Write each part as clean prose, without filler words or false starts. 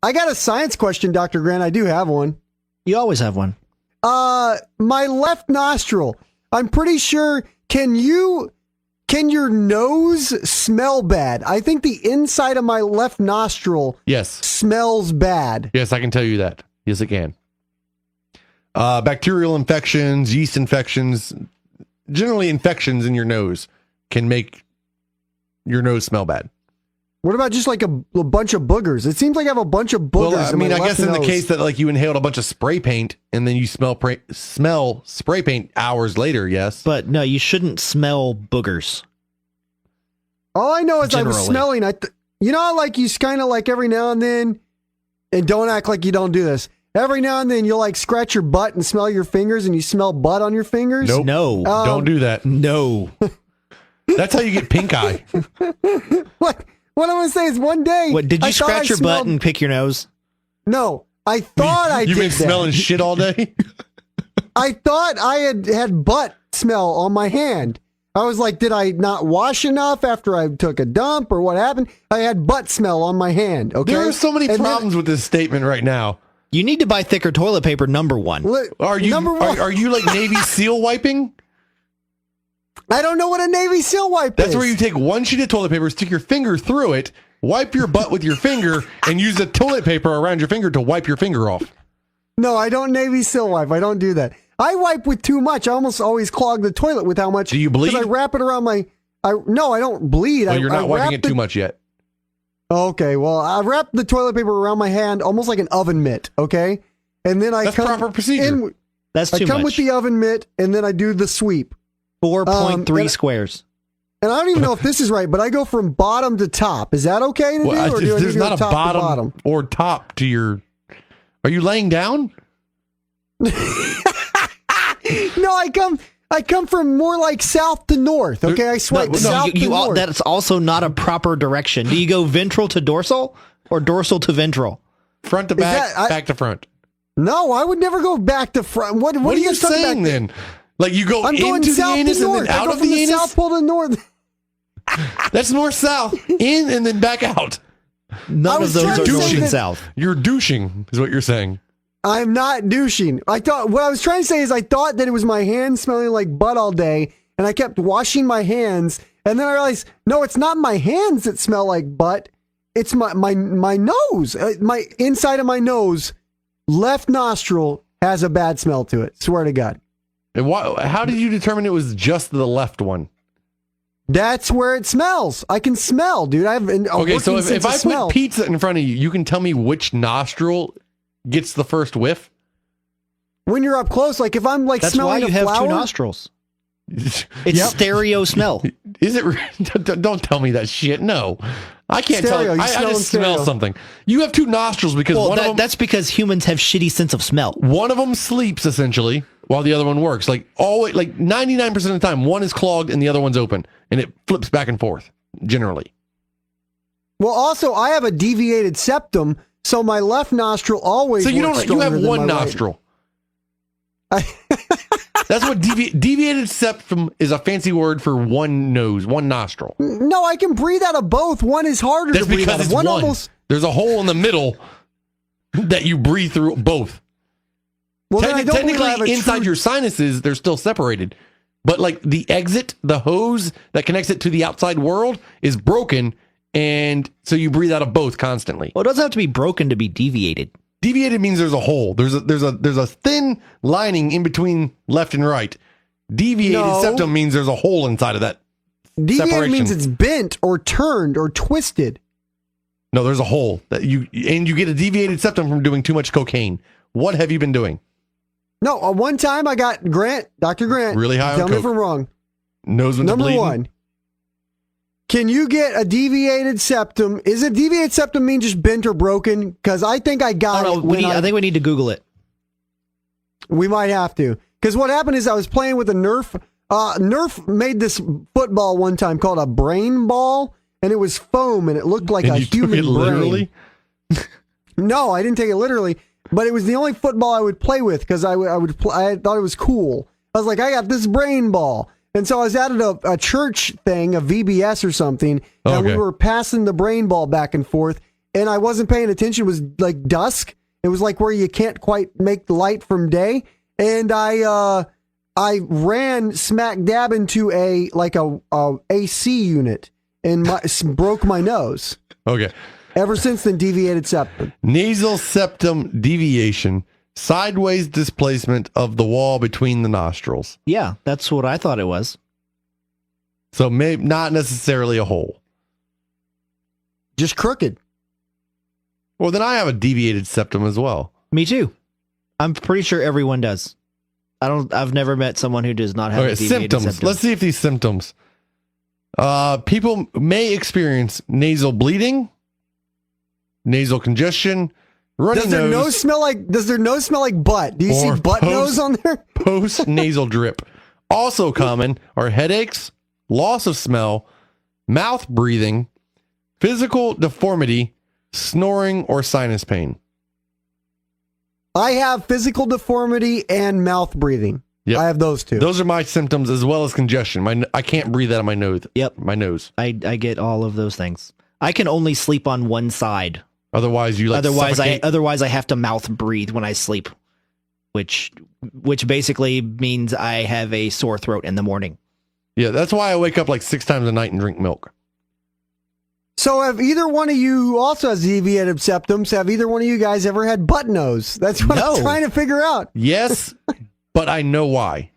I got a science question, Dr. Grant. I do have one. You always have one. My left nostril. I'm pretty sure. Can your nose smell bad? I think the inside of my left nostril smells bad. Yes, I can tell you that. Yes, it can. Bacterial infections, yeast infections, generally infections in your nose can make your nose smell bad. What about just like a bunch of boogers? It seems like I have a bunch of boogers. Well, I mean, I guess in the case that like you inhaled a bunch of spray paint and then you smell spray paint hours later, yes. But no, you shouldn't smell boogers. All I know is I was smelling. Like you kind of like every now and then, and don't act like you don't do this. Every now and then you'll like scratch your butt and smell your fingers and you smell butt on your fingers. Nope. No, don't do that. No. That's how you get pink eye. What I'm going to say is one day... What, did you scratch your butt and pick your nose? No, I thought I did that. You've been smelling shit all day? I thought I had butt smell on my hand. I was like, did I not wash enough after I took a dump or what happened? I had butt smell on my hand, okay? There are so many problems with this statement right now. You need to buy thicker toilet paper, number one. Are you like Navy SEAL wiping? I don't know what a Navy SEAL wipe is. That's where you take one sheet of toilet paper, stick your finger through it, wipe your butt with your finger, and use the toilet paper around your finger to wipe your finger off. No, I don't Navy SEAL wipe. I don't do that. I wipe with too much. I almost always clog the toilet with how much. Do you bleed? Because I wrap it around my... No, I don't bleed. Well, you're not wiping it too much yet. Okay, well, I wrap the toilet paper around my hand almost like an oven mitt, okay? And then That's proper procedure. That's too much. I come with the oven mitt, and then I do the sweep. 4.3 squares. And I don't even know if this is right, but I go from bottom to top. Is that okay to do? Or do I there's need to not go a top bottom or top to your... Are you laying down? No, I come from more like south to north. Okay, I swipe south to north. That's also not a proper direction. Do you go ventral to dorsal or dorsal to ventral? Front to back, back to front. No, I would never go back to front. What are you saying then? Like you go into the anus and then out of the anus? South pole to north. That's north-south. In and then back out. None of those are north and south. You're douching, is what you're saying. I'm not douching. What I was trying to say is I thought that it was my hands smelling like butt all day, and I kept washing my hands, and then I realized, no, it's not my hands that smell like butt. It's my nose. My inside of my nose, left nostril has a bad smell to it. Swear to God. And how did you determine it was just the left one? That's where it smells. I can smell, dude. Okay, so if I put pizza in front of you, you can tell me which nostril gets the first whiff? When you're up close, like if I'm like smelling a flower. That's why you have two nostrils. It's stereo smell. Is it? Don't tell me that shit. No, I can't stereo, tell. I just smell something. You have two nostrils because that's because humans have shitty sense of smell. One of them sleeps essentially while the other one works. Like 99% of the time, one is clogged and the other one's open, and it flips back and forth generally. Well, also I have a deviated septum, so my left nostril always. So you have one nostril. That's what deviated septum is, a fancy word for one nose, one nostril. No, I can breathe out of both. One is harder to breathe out of. One almost. There's a hole in the middle that you breathe through both. Well, technically, inside your sinuses, they're still separated. But like the exit, the hose that connects it to the outside world is broken, and so you breathe out of both constantly. Well, it doesn't have to be broken to be deviated. Deviated means there's a hole. There's a thin lining in between left and right. Deviated septum means there's a hole inside of that. Deviated means it's bent or turned or twisted. No, there's a hole that you get a deviated septum from doing too much cocaine. What have you been doing? No, one time I got Dr. Grant. Really high on coke. Tell me if I'm wrong. Nose went to bleeding. Number one. Can you get a deviated septum? Is a deviated septum mean just bent or broken? Because I think I got it. I think we need to Google it. We might have to. Because what happened is I was playing with a Nerf. Nerf made this football one time called a brain ball, and it was foam, and it looked like a human brain. Literally? No, I didn't take it literally, but it was the only football I would play with because I thought it was cool. I was like, I got this brain ball. And so I was at a church thing, a VBS or something, and we were passing the brain ball back and forth, and I wasn't paying attention. It was like dusk. It was like where you can't quite make the light from day. And I ran smack dab into a AC unit and broke my nose. Okay. Ever since then, deviated septum. Nasal septum deviation, sideways displacement of the wall between the nostrils. Yeah, that's what I thought it was. So maybe not necessarily a hole. Just crooked. Well, then I have a deviated septum as well. Me too. I'm pretty sure everyone does. I've never met someone who does not have a deviated symptoms. septum. Let's see if these symptoms. People may experience nasal bleeding, nasal congestion, runny Does their nose, nose smell like butt? Do you see Or butt nose on there? post nasal drip. Also common are headaches, loss of smell, mouth breathing, physical deformity, snoring, or sinus pain. I have physical deformity and mouth breathing. Yep. I have those two. Those are my symptoms as well as congestion. I can't breathe out of my nose. Yep. My nose. I get all of those things. I can only sleep on one side. Otherwise, you suffocate. Otherwise I have to mouth breathe when I sleep, which basically means I have a sore throat in the morning. Yeah, that's why I wake up like 6 times a night and drink milk. So have either one of you who also has deviated septums, have either one of you guys ever had butt nose? That's what I'm trying to figure out. Yes, but I know why.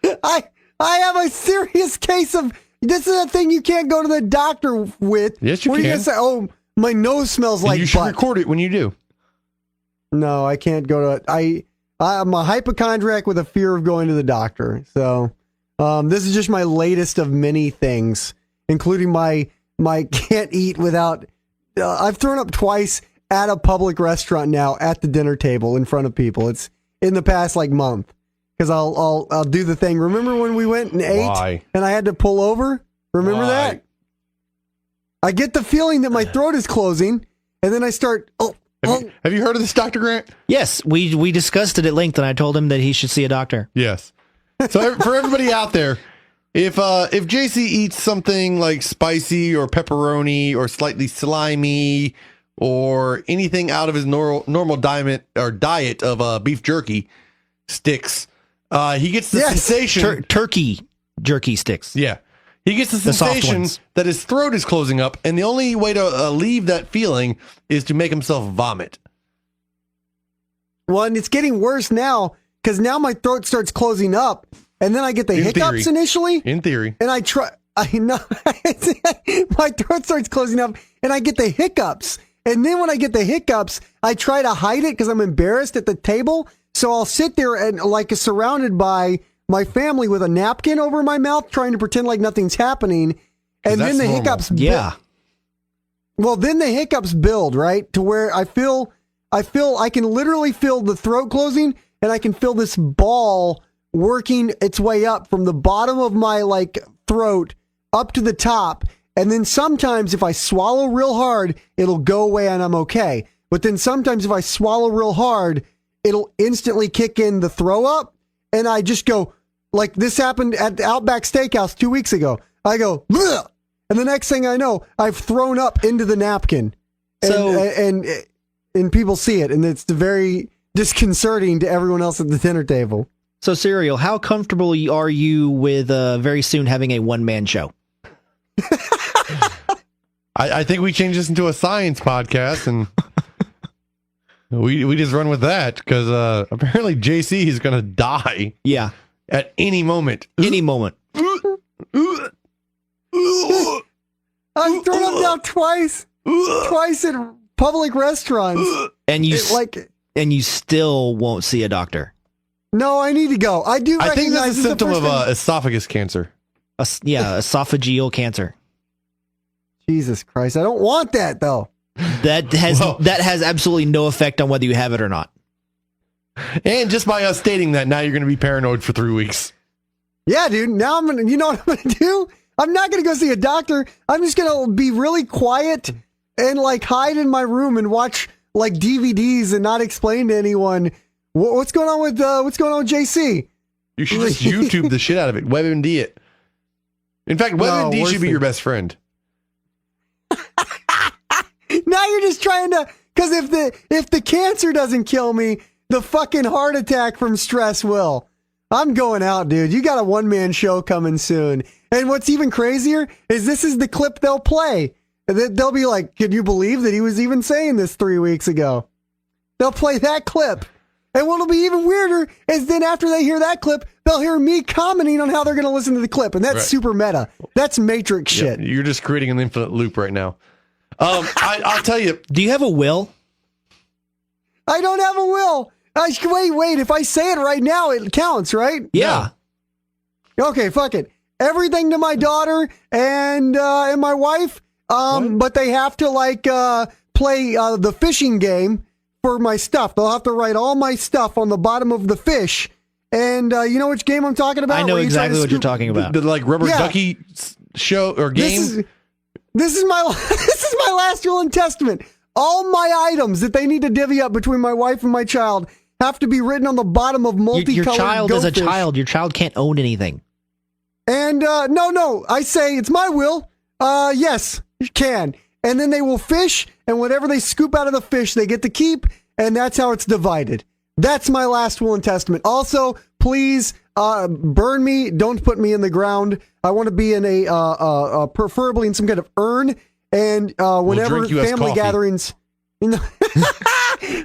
I have a serious case of, this is a thing you can't go to the doctor with. Yes, you where can. You're gonna say, oh, my nose smells And like you should butt. record it when you do. No, I can't go to I'm a hypochondriac with a fear of going to the doctor. So this is just my latest of many things, including my can't eat without. I've thrown up twice at a public restaurant now at the dinner table in front of people. It's in the past month because I'll do the thing. Remember when we went and ate Why? and I had to pull over? Remember Why? that? I get the feeling that my throat is closing, and then I start. Have you heard of this, Dr. Grant? Yes, we discussed it at length, and I told him that he should see a doctor. Yes. So for everybody out there, if JC eats something like spicy or pepperoni or slightly slimy or anything out of his normal diet of beef jerky sticks, he gets the sensation. Turkey jerky sticks. Yeah. He gets the soft sensation ones. that his throat is closing up, and the only way to leave that feeling is to make himself vomit. Well, and it's getting worse now because now my throat starts closing up, and then I get the hiccups initially. In theory. And I know my throat starts closing up, and I get the hiccups. And then when I get the hiccups, I try to hide it because I'm embarrassed at the table. So I'll sit there and surrounded by my family with a napkin over my mouth, trying to pretend like nothing's happening. And then the hiccups. Yeah. Well, then the hiccups build, right? To where I can literally feel the throat closing, and I can feel this ball working its way up from the bottom of my throat up to the top. And then sometimes if I swallow real hard, it'll go away and I'm okay. But then sometimes if I swallow real hard, it'll instantly kick in the throw up. And I just go, like this happened at the Outback Steakhouse 2 weeks ago. I go, bleh! And the next thing I know, I've thrown up into the napkin. And people see it, and it's very disconcerting to everyone else at the dinner table. So, Serial, how comfortable are you with very soon having a one-man show? I think we change this into a science podcast, and we just run with that because apparently JC is going to die. Yeah. At any moment. Any moment. I've thrown up now twice in public restaurants. And you still won't see a doctor. No, I need to go. I do. I think that's a symptom of thing. esophagus cancer. Esophageal cancer. Jesus Christ! I don't want that though. That has absolutely no effect on whether you have it or not. And just by us stating that, now you're going to be paranoid for 3 weeks. Yeah, dude. Now you know what I'm going to do? I'm not going to go see a doctor. I'm just going to be really quiet and hide in my room and watch DVDs and not explain to anyone what's going on with JC. You should just YouTube the shit out of it. WebMD it. In fact, WebMD should be your best friend. Now you're just trying to, because if the cancer doesn't kill me, the fucking heart attack from stress will. I'm going out, dude. You got a one-man show coming soon. And what's even crazier is this is the clip they'll play. They'll be like, can you believe that he was even saying this 3 weeks ago? They'll play that clip. And what'll be even weirder is then after they hear that clip, they'll hear me commenting on how they're going to listen to the clip. And that's Right. super meta. That's Matrix shit. You're just creating an infinite loop right now. I'll tell you. Do you have a will? I don't have a will. Wait. If I say it right now, it counts, right? Yeah. Okay, fuck it. Everything to my daughter and my wife. But they have to play the fishing game for my stuff. They'll have to write all my stuff on the bottom of the fish. And you know which game I'm talking about? I know exactly what you're talking about. The rubber ducky show or game. This is my last will and testament. All my items that they need to divvy up between my wife and my child have to be written on the bottom of multicolored Your child is a goldfish. child. Your child can't own anything. And no, I say it's my will. Yes, you can. And then they will fish, and whatever they scoop out of the fish, they get to keep, and that's how it's divided. That's my last will and testament. Also, please burn me. Don't put me in the ground. I want to be in a preferably in some kind of urn. And whenever family gatherings,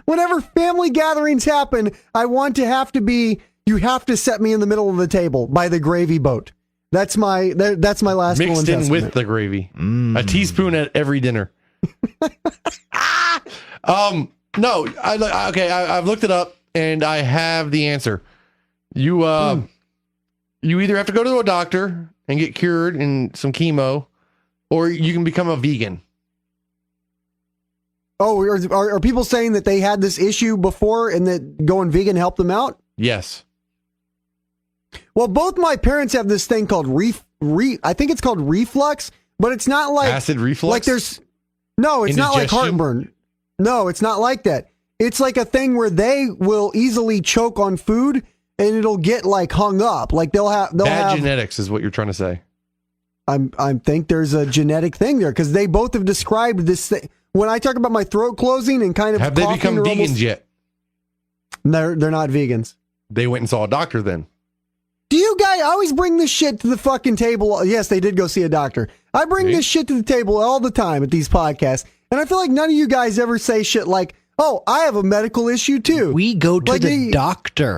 whenever family gatherings happen, I want to have to be. You have to set me in the middle of the table by the gravy boat. That's my last will and Mixed testament. in with the gravy. A teaspoon at every dinner. No, I've looked it up and I have the answer. You either have to go to a doctor and get cured in some chemo, or you can become a vegan. Oh, are people saying that they had this issue before and that going vegan helped them out? Yes. Well, both my parents have this thing called I think it's called reflux, but it's not like Acid reflux? Like it's not like Indigestion? heartburn. No, it's not like that. It's like a thing where they will easily choke on food and it'll get like hung up. Like they'll have genetics is what you're trying to say. I think there's a genetic thing there because they both have described this thing. When I talk about my throat closing and kind of Have they become vegans yet? They're not vegans. They went and saw a doctor then. Do you guys, I always bring this shit to the fucking table. Yes, they did go see a doctor. I bring this shit to the table all the time at these podcasts. And I feel like none of you guys ever say shit like, oh, I have a medical issue too. We go to Like the doctor.